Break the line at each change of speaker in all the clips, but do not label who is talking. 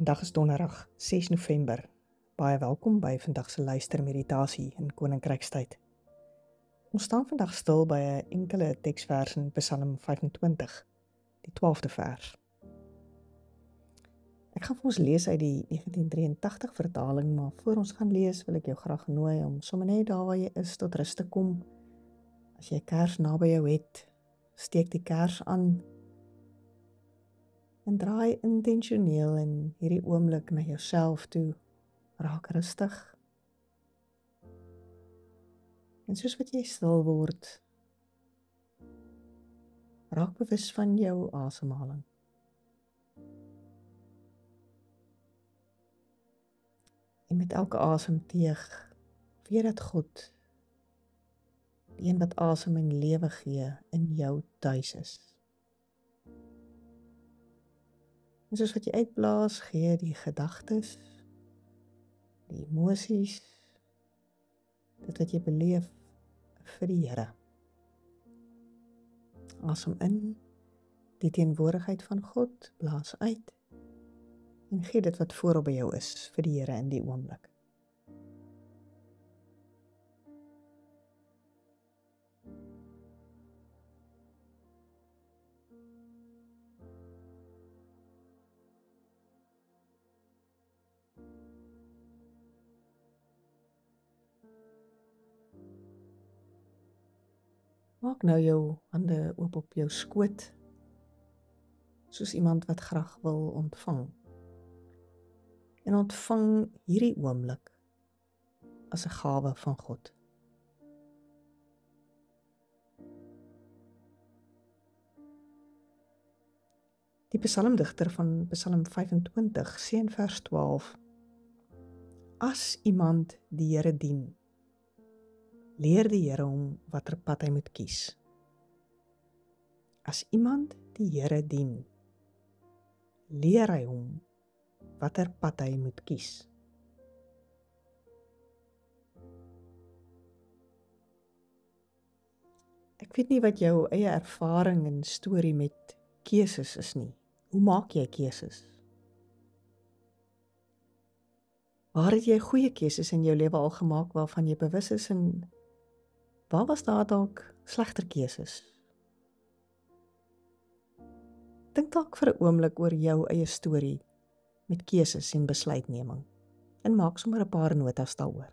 Vandag is donderdag 6 November. Baie welkom by vandag se luistermeditasie in Koninkrykstyd. Ons staan vandag stil by 'n enkele teksvers in Psalm 25, die 12de vers. Ek gaan vir ons lees uit die 1983 vertaling, maar voor ons gaan lees wil ek jou graag nooi om sommer net daar waar jy is tot rus te kom. As jy 'n kers naby jou het, steek die kers aan en draai intentioneel in hierdie oomblik na jouself toe. Raak rustig. En soos wat jy stil word, raak bewus van jou asemhaling. En met elke asemteug weet dat God, die een wat asem en lewe gee, in jou tuis is. En soos wat jy uitblaas, gee die gedagtes, die emosies, dit wat jy beleef vir die Here. Asem in die teenwoordigheid van God, blaas uit en gee dit wat voorop by jou is vir die Here in die oomblik. Maak nou jou hande oop op jou skoot, soos iemand wat graag wil ontvang. En ontvang hierdie oomblik as 'n gawe van God. Die psalmdigter van Psalm 25 sê in vers 12: As iemand die Here dien, leer die Here hom watter pad hy moet kies. As iemand die Here dien, leer hy hom watter pad hy moet kies. Ek weet nie wat jou eie ervaring en storie met keuses is nie. Hoe maak jy keuses? Waar het jy goeie keuses in jou lewe al gemaak waarvan jy bewus is, en waar was daar dalk slegter keuses? Dink dalk vir 'n oomblik oor jou eie storie met keuses en besluitneming en maak sommer 'n paar notas daaroor.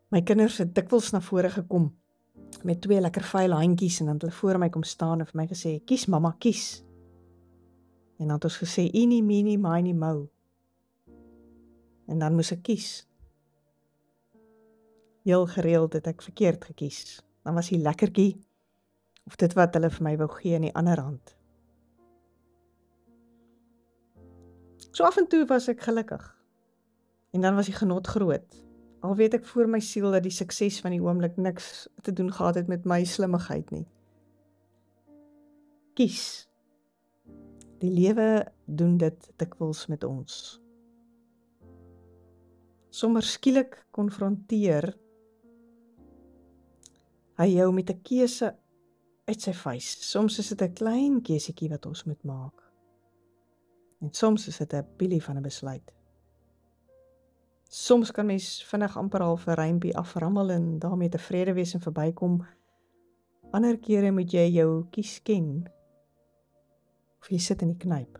My kinders het dikwels na vore gekom met 2 lekker vuil handjies en dan het hulle voor my kom staan en vir my gesê, kies mamma, kies. En dan het ons gesê, eenie, meenie, miny, mou. En dan moes ek kies. Heel gereeld het ek verkeerd gekies. Dan was die lekkertjie of dit wat hulle vir my wou gee in die ander hand. So af en toe was ek gelukkig. En dan was die genot groot. Al weet ek voor my siel dat die sukses van die oomblik niks te doen gehad het met my slimmigheid nie. Kies. Die lewe doen dit dikwels met ons. Sommer skielik konfronteer hy jou met 'n keuse uit sy face. Soms is dit 'n klein keusetjie wat ons moet maak. En soms is dit 'n pielie van 'n besluit. Soms kan mens vinnig amper al vir rympie aframmel en daarmee tevrede wees en verbykom. Ander kere moet jy jou kies ken, of jy sit in die knyp.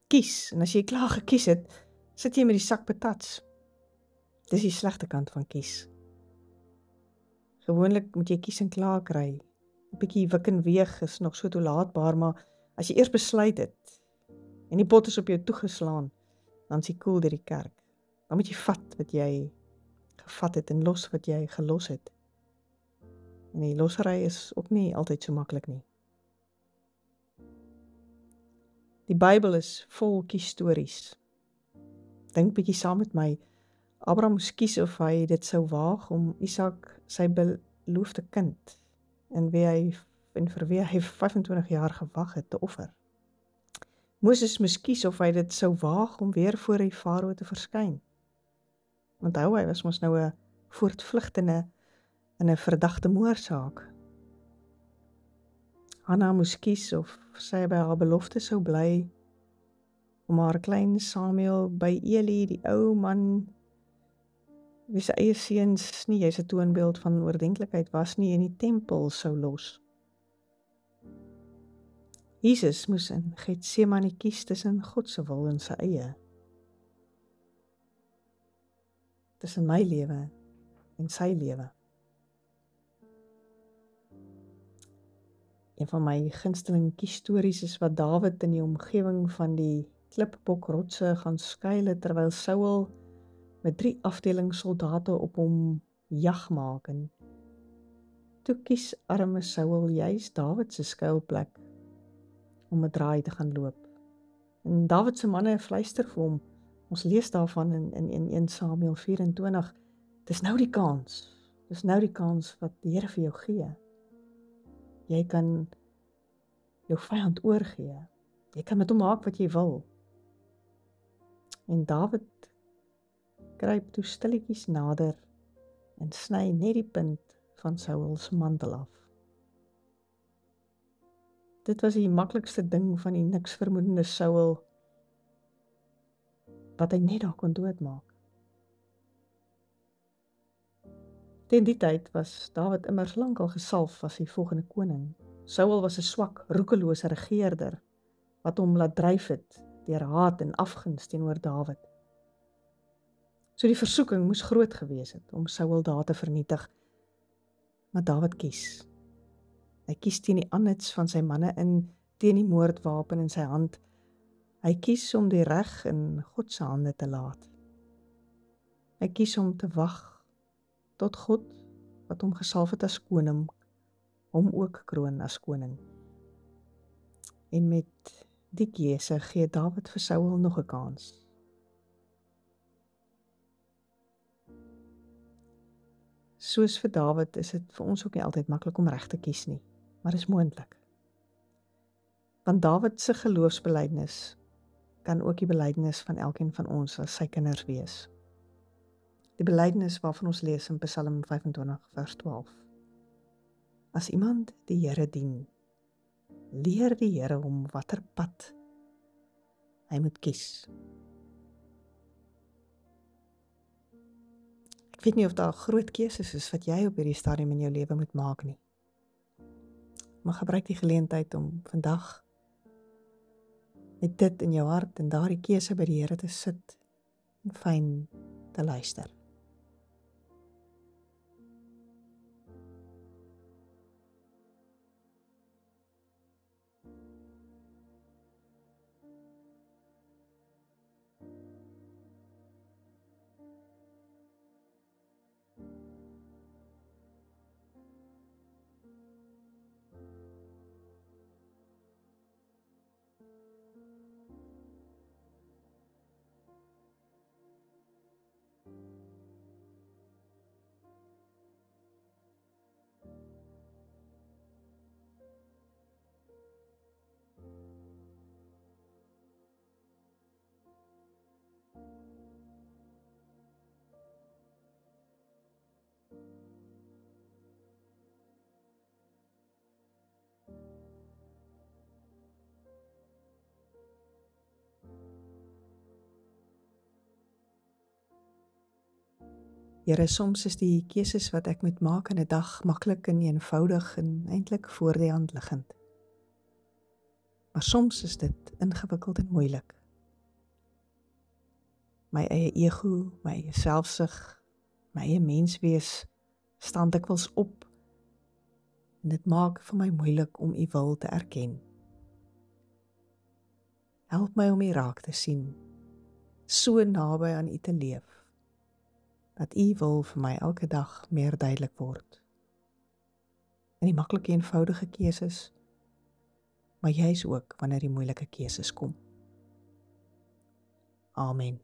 Kies, en as jy klaar gekies het, sit jy met die sak patats. Dis die slegte kant van kies. Gewoonlik moet jy kies en klaar kry. 'n Bietjie wik en weeg is nog so toelaatbaar, maar as jy eers besluit het en die pot is op jou toegeslaan, dan is jy koel deur die kerk. Dan moet jy vat wat jy gevat het en los wat jy gelos het. En die losery is ook nie altyd so maklik nie. Die Bybel is vol kiesstories. Dink bietjie saam met my. Abraham moes kies of hy dit sou waag om Isak, sy beloofde kind, en vir wie hy 25 jaar gewag het, te offer. Moses moes kies of hy dit sou waag om weer voor die farao te verskyn. Onthou, hy was mos nou 'n voortvlugtende in 'n verdagte moordsaak. Hanna moes kies of sy by haar belofte sou bly om haar klein Samuel by Eli, die ou man, wie sy eie seuns nie jy's 'n toonbeeld van oordentlikheid was nie, in die tempel sou los. Jesus moes in Getsemane kies tussen God se wil en sy eie. Tussen my lewe en sy lewe. Een van my gunsteling kiesstories is wat Dawid in die omgewing van die klipbokrotse gaan skuil het, terwyl Saul met 3 afdelings soldate op hom jag maak, en toe kies arme Saul juis Dawid se skuilplek om 'n draai te gaan loop. En Dawid se manne fluister vir hom. Ons lees daarvan in 1 Samuel 24. Dis nou die kans. Dis nou die kans wat die Here vir jou gee. Jy kan jou vyand oorgee. Jy kan met hom maak wat jy wil. En Dawid kruip toe stilletjies nader en sny net die punt van Saul se mantel af. Dit was die maklikste ding van die niks vermoedende Saul, wat hy net daar kon doodmaak. Teen die tyd was Dawid immers lankal gesalf as die volgende koning. Saul was 'n swak, roekelose regeerder, wat hom laat dryf het deur haat en afguns teenoor Dawid. So die versoeking moes groot gewees het om Saul daar te vernietig. Maar Dawid kies. Hy kies teen die annits van sy manne in, teen die moordwapen in sy hand. Hy kies om die reg in God se hande te laat. Hy kies om te wag tot God, wat hom gesalf het as koning, hom ook kroon as koning. En met die keuse gee Dawid vir Saul nog 'n kans. Soos vir Dawid is dit vir ons ook nie altyd maklik om reg te kies nie, maar is moontlik. Want Dawid se geloofsbelydenis kan ook die belydenis van elkeen van ons as sy kinders wees. Die belydenis waarvan ons lees in Psalm 25 vers 12. As iemand die Here dien, leer die Here hom watter pad hy moet kies. Ek weet nie of daar groot keuses is wat jy op hierdie stadium in jou lewe moet maak nie. Maar gebruik die geleentheid om vandag met dit in jou hart en daardie keuse by die Here te sit en fyn te luister. Here, soms is die keuses wat ek moet maak in 'n dag maklik en eenvoudig en eintlik voor die hand liggend. Maar soms is dit ingewikkeld en moeilik. My eie ego, my eie selfsug, my eie menswees staan dikwels op en dit maak vir my moeilik om U wil te erken. Help my om U raak te sien, so naby aan U te leef, dat U wil vir my elke dag meer duidelik word. In die maklike eenvoudige keuses, maar juis ook wanneer die moeilike keuses kom. Amen.